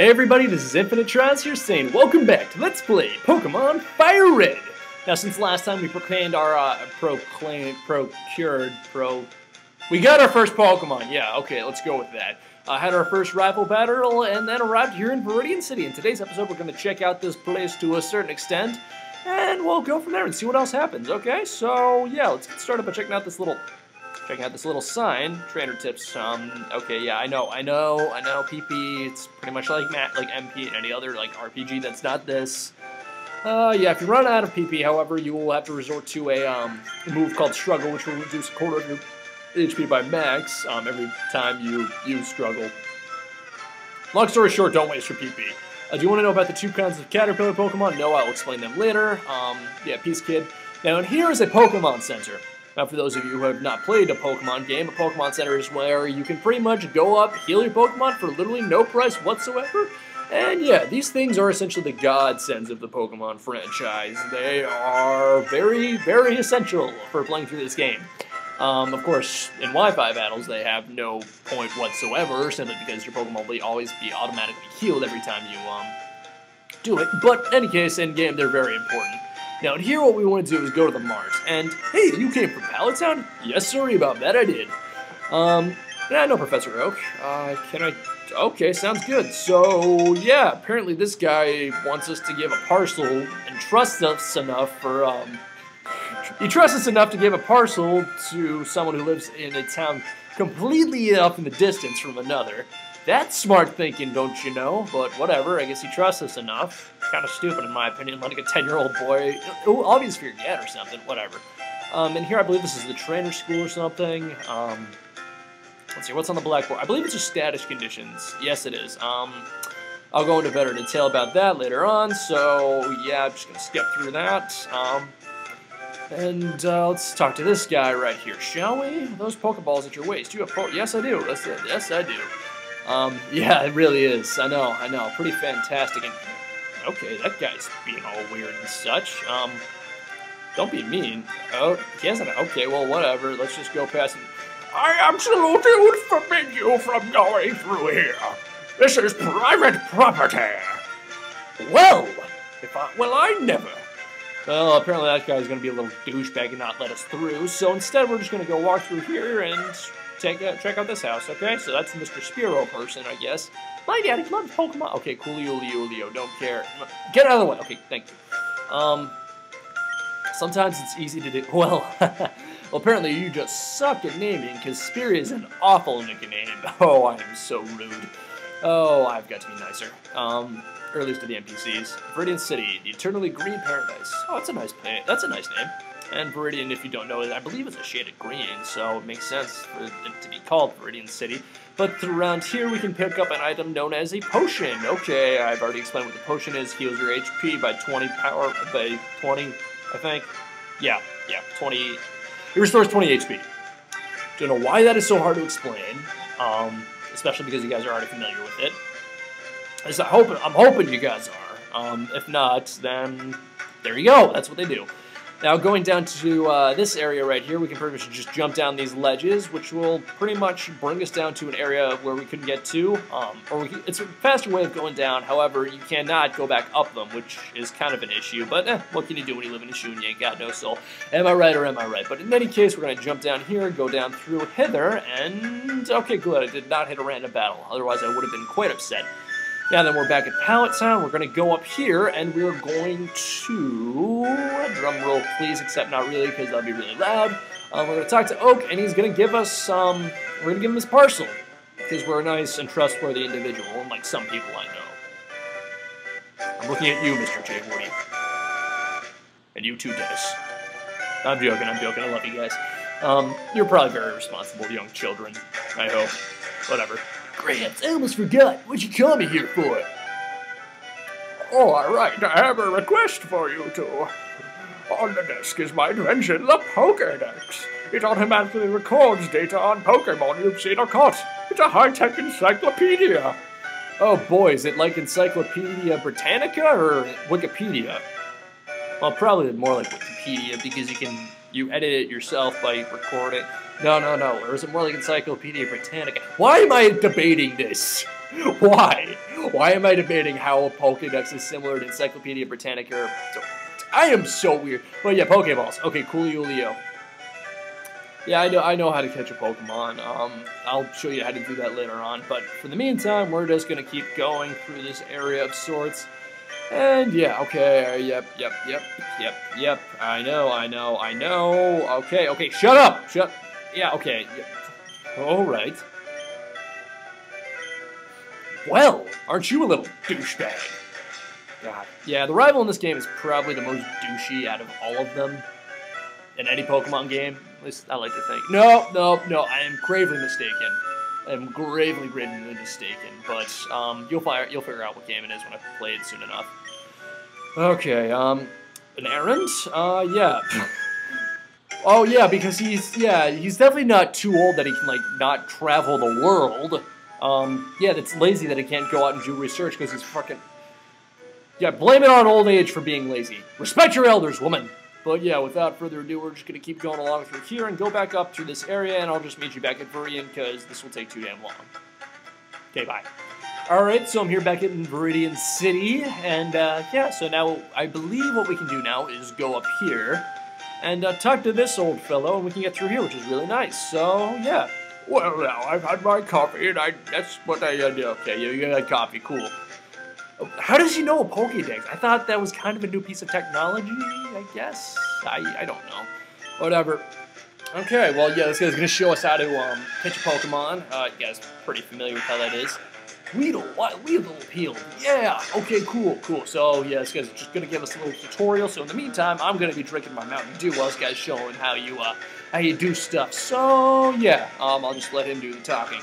Hey everybody, this is Infinite Trials here saying welcome back to Let's Play Pokemon FireRed. Now since last time we procured we got our first Pokemon, yeah, okay, let's go with that. Had our first rival battle and then arrived here in Viridian City. In today's episode we're going to check out this place to a certain extent and we'll go from there and see what else happens, okay? So yeah, let's get started by checking out this little sign, trainer tips. Okay, yeah, I know, PP, it's pretty much like MP and any other, like, RPG that's not this. Yeah, if you run out of PP, however, you will have to resort to a, move called Struggle, which will reduce a quarter of your HP by max, every time you use Struggle. Long story short, don't waste your PP. Do you want to know about the two kinds of Caterpillar Pokemon? No, I'll explain them later. Yeah, peace, kid. Now, here is a Pokemon Center. Now, for those of you who have not played a Pokemon game, a Pokemon Center is where you can pretty much go up, heal your Pokemon for literally no price whatsoever. And yeah, these things are essentially the godsends of the Pokemon franchise. They are very, very essential for playing through this game. Of course, in Wi-Fi battles, they have no point whatsoever, simply because your Pokemon will always be automatically healed every time you do it. But in any case, in-game, they're very important. Now, here what we want to do is go to the mart, and hey, you came from Pallet Town? Yes, sorry about that, I did. Yeah, I know Professor Oak. Okay, sounds good. So, yeah, apparently this guy wants us to give a parcel and trusts us enough for, he trusts us enough to give a parcel to someone who lives in a town completely off in the distance from another. That's smart thinking, don't you know? But whatever, I guess he trusts us enough. Kind of stupid in my opinion, like a 10-year-old boy. Oh, obvious for your dad or something, whatever. And here I believe this is the trainer school or something. Let's see, what's on the blackboard? I believe it's just status conditions. Yes, it is. I'll go into better detail about that later on, so yeah, I'm just going to skip through that. Let's talk to this guy right here, shall we? Those Pokeballs at your waist. You have Yes, I do. Yes, I do. Yeah, it really is. I know. Pretty fantastic. And okay, that guy's being all weird and such. Don't be mean. Oh, he hasn't. Okay, well, whatever. Let's just go past him. I absolutely would forbid you from going through here. This is private property. Well, I never. Well, apparently that guy's going to be a little douchebag and not let us through. So instead, we're just going to go walk through here and check out this house, okay? So that's Mr. Spearow person, I guess. My daddy loves Pokemon. Okay, coolio, don't care. Get out of the way. Okay, thank you. Sometimes it's easy to do. Well, apparently you just suck at naming, because Spear is an awful nickname. Oh, I am so rude. Oh, I've got to be nicer. Or at least to the NPCs. Viridian City, the eternally green paradise. Oh, that's a nice name. And Viridian, if you don't know it, I believe it's a shade of green, so it makes sense for it to be called Viridian City. But around here, we can pick up an item known as a potion. Okay, I've already explained what the potion is. Heals your HP by 20 I think. Yeah, 20. It restores 20 HP. Don't know why that is so hard to explain, especially because you guys are already familiar with it. I'm hoping you guys are. If not, then there you go. That's what they do. Now, going down to this area right here, we can pretty much just jump down these ledges, which will pretty much bring us down to an area where we couldn't get to. It's a faster way of going down, however, you cannot go back up them, which is kind of an issue. But, what can you do when you live in a shoe and you ain't got no soul? Am I right or am I right? But in any case, we're going to jump down here, go down through hither, and... Okay, good, I did not hit a random battle. Otherwise, I would have been quite upset. Now then, we're back at Pallet Town. We're going to go up here, and we're going to... Drum roll, please, except not really, because that'll be really loud. We're going to talk to Oak, and he's going to give us we're going to give him his parcel, because we're a nice and trustworthy individual, unlike some people I know. I'm looking at you, Mr. J. Woody. And you too, Dennis. I'm joking, I love you guys. You're probably very responsible young children, I hope. Whatever. Gramps, I almost forgot. What'd you call me here for? Oh, all right. I have a request for you two. On the desk is my invention, the Pokédex. It automatically records data on Pokémon you've seen or caught. It's a high-tech encyclopedia. Oh boy, is it like Encyclopedia Britannica or Wikipedia? Well, probably more like Wikipedia because you edit it yourself by recording. No. Or is it more like Encyclopedia Britannica? Why am I debating this? Why? Why am I debating how a Pokédex is similar to Encyclopedia Britannica? I am so weird. But yeah, Pokeballs. Okay, Coolio. Yeah, I know how to catch a Pokemon. I'll show you how to do that later on. But for the meantime, we're just gonna keep going through this area of sorts. And yeah, okay, yep. I know. Okay, shut up! Yeah, okay. Yep. Alright. Well, aren't you a little douchebag? God. Yeah, the rival in this game is probably the most douchey out of all of them in any Pokemon game. At least I like to think. No, I am gravely mistaken. I am gravely mistaken. But you'll figure out what game it is when I play it soon enough. Okay, an errand? Yeah. Oh yeah, because he's definitely not too old that he can like not travel the world. Yeah, that's lazy that he can't go out and do research because he's fucking... Yeah, blame it on old age for being lazy. Respect your elders, woman! But yeah, without further ado, we're just gonna keep going along through here and go back up through this area, and I'll just meet you back at Viridian because this will take too damn long. Okay, bye. Alright, so I'm here back in Viridian City, and yeah, so now I believe what we can do now is go up here and talk to this old fellow, and we can get through here, which is really nice. So, yeah. Well, now, I've had my coffee, and that's what I do. Okay, you got coffee, cool. How does he know a Pokédex? I thought that was kind of a new piece of technology, I guess. I don't know. Whatever. Okay, well, yeah, this guy's going to show us how to pitch a Pokemon. You guys are pretty familiar with how that is. Weedle Peel. Yeah, okay, cool. So, yeah, this guy's just going to give us a little tutorial. So, in the meantime, I'm going to be drinking my Mountain Dew while this guy's showing how you do stuff. So, yeah, I'll just let him do the talking.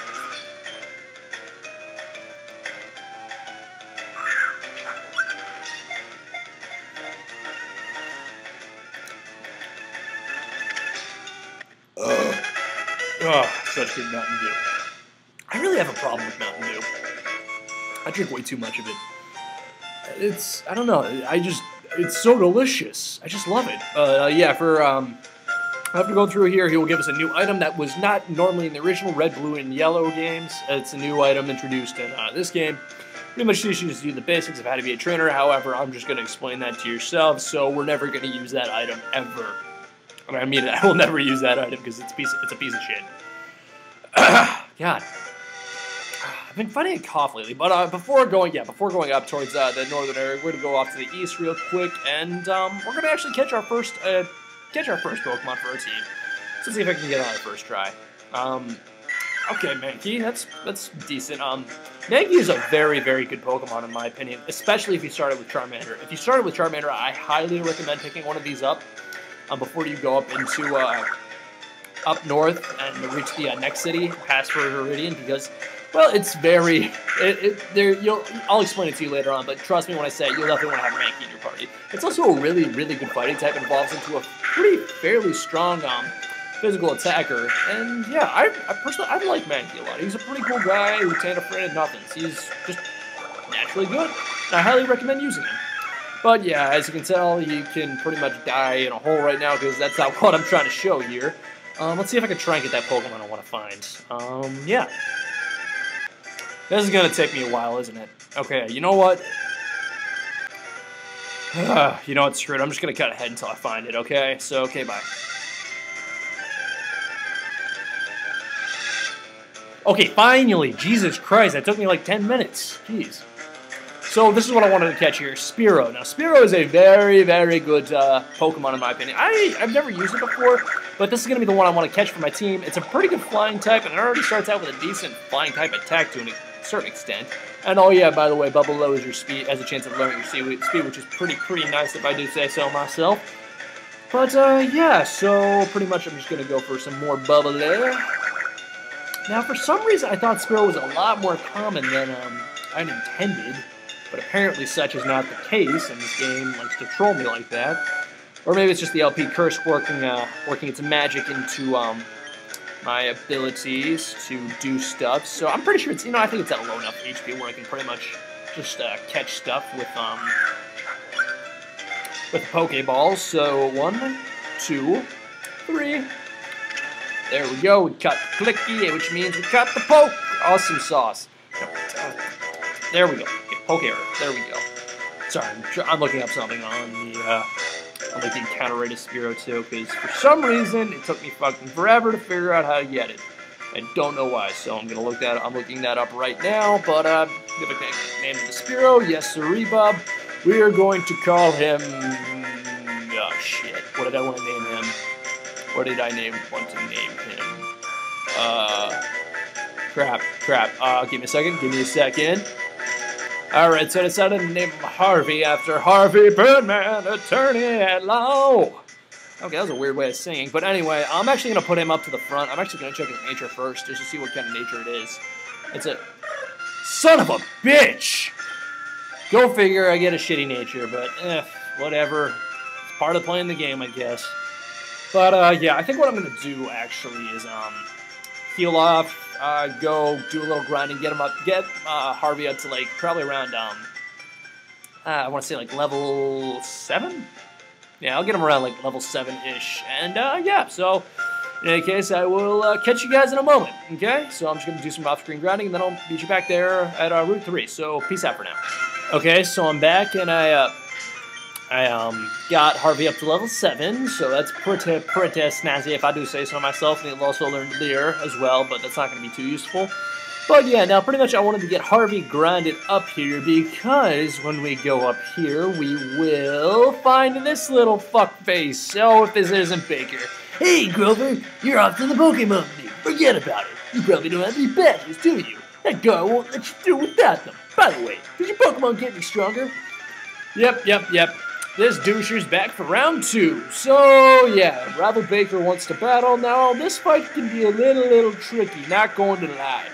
Such good Mountain Dew. I really have a problem with Mountain Dew. I drink way too much of it. I don't know, it's so delicious. I just love it. Yeah, after going through here, he will give us a new item that was not normally in the original Red, Blue, and Yellow games. It's a new item introduced in this game. Pretty much teaches you the basics of how to be a trainer. However, I'm just going to explain that to yourself, so we're never going to use that item ever. I mean, I will never use that item because it's a piece of shit. God. I've been fighting a cough lately, but before going up towards the northern area, we're gonna go off to the east real quick, and we're gonna actually catch our first Pokemon for our team. So let's see if I can get on it first try. Okay, Mankey, that's decent. Mankey is a very, very good Pokemon in my opinion, especially if you started with Charmander. If you started with Charmander, I highly recommend picking one of these up before you go up into up north and reach the next city, past Viridian, because, well, it's very, I'll explain it to you later on, but trust me when I say it, you'll definitely want to have Mankey in your party. It's also a really, really good fighting type. It evolves into a fairly strong physical attacker, and yeah, I personally, I like Mankey a lot. He's a pretty cool guy who ain't afraid of nothing. He's just naturally good, and I highly recommend using him. But yeah, as you can tell, you can pretty much die in a hole right now, because that's not what I'm trying to show here. Let's see if I can try and get that Pokemon I want to find. Yeah. This is going to take me a while, isn't it? Okay, you know what? You know what, screw it. I'm just going to cut ahead until I find it, okay? So, okay, bye. Okay, finally! Jesus Christ, that took me like 10 minutes. Jeez. So this is what I wanted to catch here, Spearow. Now, Spearow is a very, very good Pokemon in my opinion. I've never used it before, but this is going to be the one I want to catch for my team. It's a pretty good flying type, and it already starts out with a decent flying type attack to a certain extent. And oh yeah, by the way, Bubble lowers your speed, has a chance of lowering your speed, which is pretty nice if I do say so myself. But yeah, so pretty much I'm just going to go for some more Bubble. Now, for some reason, I thought Spearow was a lot more common than I'd intended. But apparently such is not the case, and this game likes to troll me like that. Or maybe it's just the LP curse working its magic into my abilities to do stuff. So I'm pretty sure it's, I think it's at a low enough HP where I can pretty much just catch stuff with Pokeballs. So 1, 2, 3. There we go. We got Clicky, which means we got the poke. Awesome sauce. There we go. Okay, poke error. There we go. Sorry, I'm looking up something on the encounter rate of Spearow too, because for some reason it took me fucking forever to figure out how to get it. I don't know why, so I'm looking that up right now. But give a name to the Spearow. Yes, sirree, Bob. We are going to call him. Oh shit! What did I want to name him? What did I want to name him? Crap. Give me a second. Alright, so I decided to name him Harvey after Harvey Birdman, attorney at law. Okay, that was a weird way of singing. But anyway, I'm actually going to put him up to the front. I'm actually going to check his nature first, just to see what kind of nature it is. It's a... Son of a bitch! Go figure, I get a shitty nature, but whatever. It's part of playing the game, I guess. But, yeah, I think what I'm going to do, actually, is, heal off, go do a little grinding, get Harvey up to, like, probably around, I want to say, like, level 7? Yeah, I'll get him around, like, level 7-ish, and, yeah, so, in any case, I will, catch you guys in a moment, okay? So I'm just going to do some off-screen grinding, and then I'll meet you back there at, Route 3, so peace out for now. Okay, so I'm back, and I got Harvey up to level 7, so that's pretty snazzy if I do say so myself, and he'll also learn Leer as well, but that's not going to be too useful. But yeah, now pretty much I wanted to get Harvey grinded up here, because when we go up here, we will find this little fuckface. So if this isn't Baker. Hey Grover, you're off to the Pokemon League. Forget about it. You probably don't have any badges, do you? That guy won't let you through without them. By the way, did your Pokemon get any stronger? Yep. This doucher's back for round 2. So, yeah, Rival Baker wants to battle. Now, this fight can be a little tricky, not going to lie.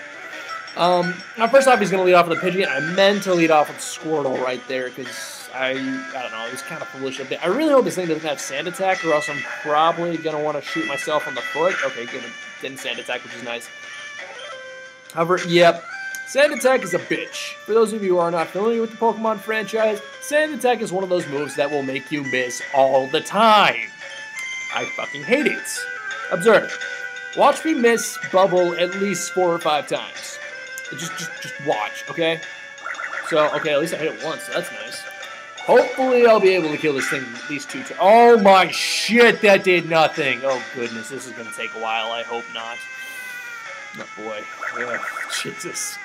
Now, first off, he's going to lead off with a Pidgeot. I meant to lead off with Squirtle right there, because I don't know, it was kind of foolish up there. I really hope this thing doesn't have Sand Attack, or else I'm probably going to want to shoot myself on the foot. Okay, good. It didn't Sand Attack, which is nice. However, yep. Sand Attack is a bitch. For those of you who are not familiar with the Pokemon franchise, Sand Attack is one of those moves that will make you miss all the time. I fucking hate it. Observe. Watch me miss Bubble at least 4 or 5 times. Just watch, okay? So, okay, at least I hit it once, so that's nice. Hopefully I'll be able to kill this thing at least 2 times. Oh my shit, that did nothing. Oh goodness, this is going to take a while. I hope not. Oh boy. Ugh, Jesus.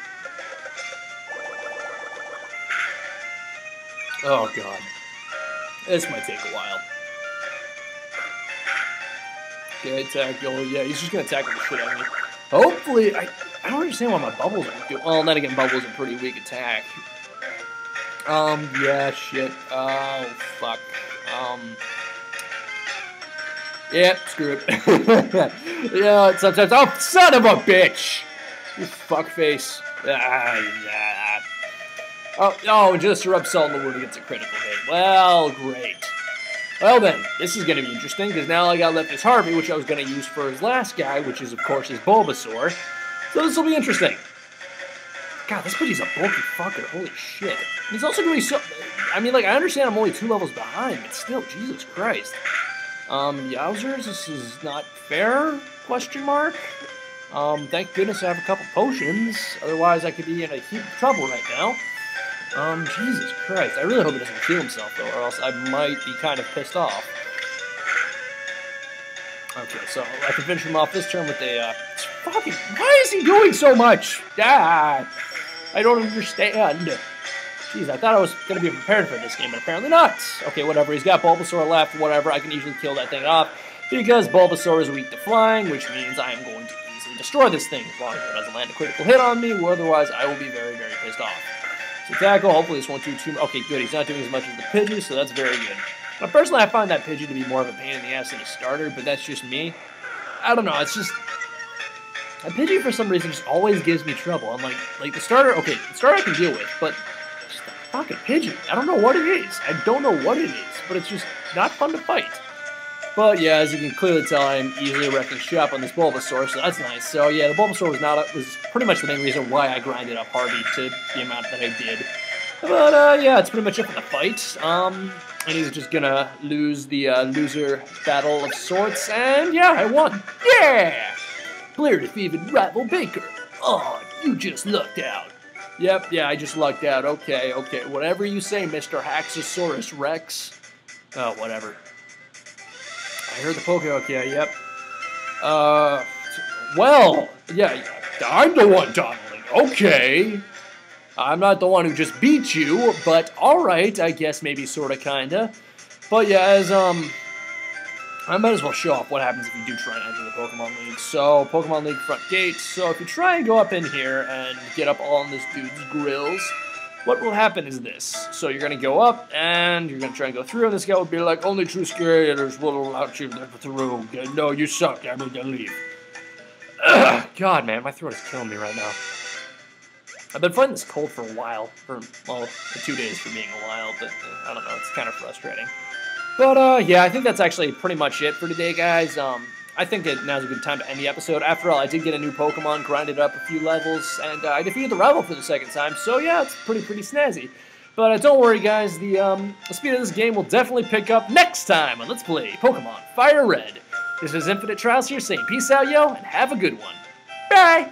Oh, God. This might take a while. Okay, attack. Oh, yeah, he's just going to tackle the shit out of me. Hopefully, I don't understand why my bubbles aren't doing... Well, then again, bubbles are pretty weak attack. Yeah, shit. Oh, fuck. Yeah, screw it. Yeah, sometimes... Oh, son of a bitch! You fuckface. Oh, just to rub salt in the wound against a critical hit. Well, great. Well then, this is going to be interesting, because now I got left as Harvey, which I was going to use for his last guy, which is, of course, his Bulbasaur. So this will be interesting. God, this Pidgey's a bulky fucker. Holy shit. He's also going to be so... I mean, like, I understand I'm only 2 levels behind, but still, Jesus Christ. Yowzers, this is not fair? Question mark? Thank goodness I have a couple potions. Otherwise, I could be in a heap of trouble right now. Jesus Christ. I really hope he doesn't kill himself, though, or else I might be kind of pissed off. Okay, so I can finish him off this turn with a, fucking... Why is he doing so much? I don't understand. Jeez, I thought I was going to be prepared for this game, but apparently not. Okay, whatever. He's got Bulbasaur left, whatever. I can easily kill that thing off, because Bulbasaur is weak to flying, which means I am going to easily destroy this thing, as long as it doesn't land a critical hit on me, otherwise I will be very, very pissed off. So tackle, hopefully this won't do too much. Okay, good, he's not doing as much as the Pidgey, so that's very good. But personally, I find that Pidgey to be more of a pain in the ass than a starter, but that's just me. I don't know, it's just... A Pidgey, for some reason, just always gives me trouble. I'm like the starter, okay, the starter I can deal with, but just the fucking Pidgey. I don't know what it is. I don't know what it is, but it's just not fun to fight. But yeah, as you can clearly tell, I'm easily wrecking shop on this Bulbasaur, so that's nice. So yeah, the Bulbasaur was pretty much the main reason why I grinded up Harvey to the amount that I did. But yeah, it's pretty much it for the fight. And he's just gonna lose the loser battle of sorts, and yeah, I won. Yeah! Player defeated Rival Baker. Oh, you just lucked out. Yep, yeah, I just lucked out. Okay, okay. Whatever you say, Mr. Haxosaurus Rex. Oh, whatever. I heard the Pokehook, yeah, yep. Well, yeah, I'm the one dawdling. Okay. I'm not the one who just beat you, but alright, I guess maybe sorta kinda. But yeah, as, I might as well show off what happens if you do try and enter the Pokemon League. So, Pokemon League front gate. So, if you try and go up in here and get up on this dude's grills, what will happen is this. So, you're going to go up, and you're going to try and go through, and this guy will be like, only true skaters will allow you through. No, you suck. I'm going to leave. Ugh, God, man, my throat is killing me right now. I've been fighting this cold for a while. Well, 2 days for being a while, but I don't know. It's kind of frustrating. But, yeah, I think that's actually pretty much it for today, guys. I think that now's a good time to end the episode. After all, I did get a new Pokemon, grinded up a few levels, and I defeated the rival for the second time. So, yeah, it's pretty snazzy. But don't worry, guys. The speed of this game will definitely pick up next time on Let's Play Pokemon FireRed. This is Infinite Trials here saying peace out, yo, and have a good one. Bye!